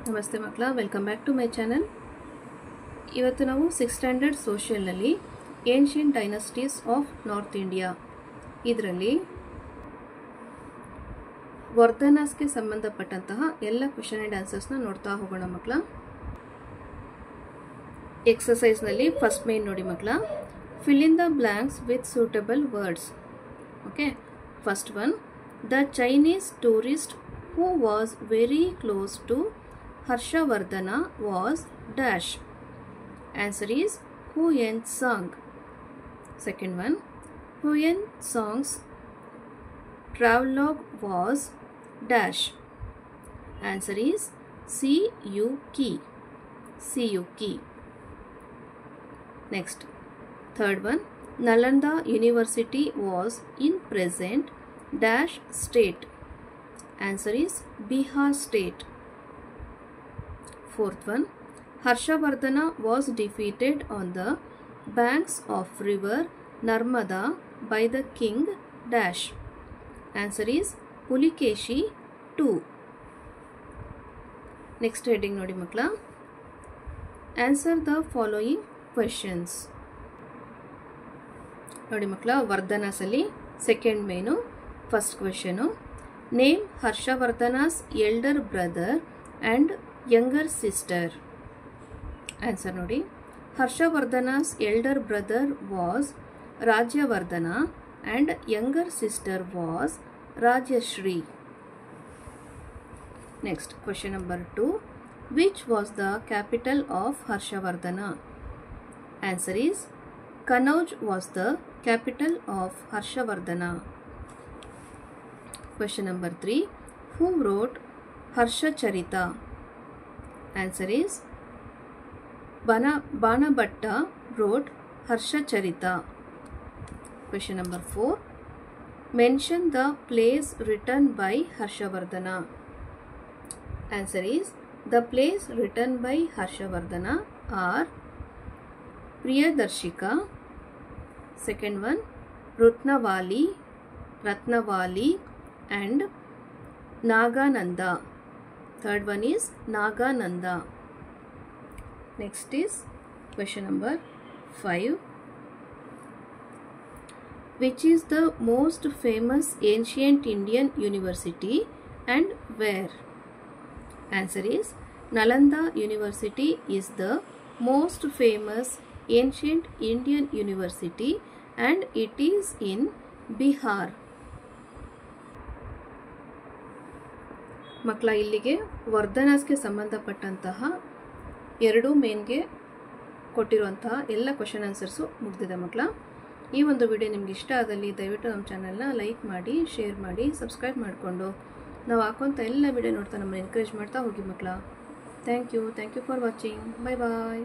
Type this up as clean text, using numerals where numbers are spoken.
ನಮಸ್ತೆ ಮಕ್ಕಳ, welcome back to my channel. ಇವತ್ತು ನಾವು 6th ಸ್ಟ್ಯಾಂಡರ್ಡ್ ಸೋಷಿಯಲ್ನಲ್ಲಿ ancient dynasties of north India ಇದರಲ್ಲಿ ವರ್ಧನಾಸ್ಗೆ ಸಂಬಂಧಪಟ್ಟಂತಹ ಎಲ್ಲ ಕ್ವೆಶ್ಚನ್ ಆ್ಯಂಡ್ ಆನ್ಸರ್ಸ್ನ ನೋಡ್ತಾ ಹೋಗೋಣ ಮಕ್ಕಳ. ಎಕ್ಸಸೈಸ್ನಲ್ಲಿ ಫಸ್ಟ್ ಮೇನ್ ನೋಡಿ ಮಕ್ಕಳ, fill in the blanks with suitable words. Okay, first one, the Chinese tourist who was very close to Harshavardhana was dash. Answer is Huyen Tsang. Second one, Huyen Tsang's travelogue was dash. Answer is C-U-K. Next, third one, Nalanda University was in present dash state. Answer is Bihar state. Fourth one, Harshavardhana was defeated on the banks of river Narmada by the king dash. Answer is Pulikeshi II. Next heading nodi makla, answer the following questions. Nodi makla, Vardhanasali second main first question. Name Harshavardhana's elder brother and younger sister. Answer nodi, Harshavardhana's elder brother was Rajyavardhana and younger sister was Rajyashri. Next, question number 2. Which was the capital of Harshavardhana? Answer is Kannauj was the capital of Harshavardhana. Question number 3. Who wrote Harshacharita? Answer is Banabhatta wrote Harshacharita. Question number 4. Mention the plays written by Harshavardhana. Answer is the plays written by Harshavardhana are Priyadarshika. Second one, Ratnavali and Nagananda. Third one is Nagananda. Next is question number 5. Which is the most famous ancient Indian university and where? Answer is Nalanda University is the most famous ancient Indian university and it is in Bihar. ಮಕ್ಕಳ, ಇಲ್ಲಿಗೆ ವರ್ಧನಾಸ್ಗೆ ಸಂಬಂಧಪಟ್ಟಂತಹ ಎರಡು ಮೇನ್ಗೆ ಕೊಟ್ಟಿರುವಂತಹ ಎಲ್ಲ question answers ಮುಗಿದಿದೆ ಮಕ್ಕಳ. ಈ ಒಂದು ವಿಡಿಯೋ ನಿಮ್ಗೆ ಇಷ್ಟ ಆದಲ್ಲಿ ದಯವಿಟ್ಟು ನಮ್ಮ ಚಾನಲ್ನ ಲೈಕ್ ಮಾಡಿ, ಶೇರ್ ಮಾಡಿ, ಸಬ್ಸ್ಕ್ರೈಬ್ ಮಾಡಿಕೊಂಡು ನಾವು ಹಾಕುವಂಥ ಎಲ್ಲ ವಿಡಿಯೋ ನೋಡ್ತಾ ನಮ್ಮನ್ನು ಎನ್ಕರೇಜ್ ಮಾಡ್ತಾ ಹೋಗಿ ಮಕ್ಕಳ. Thank you for watching. Bye.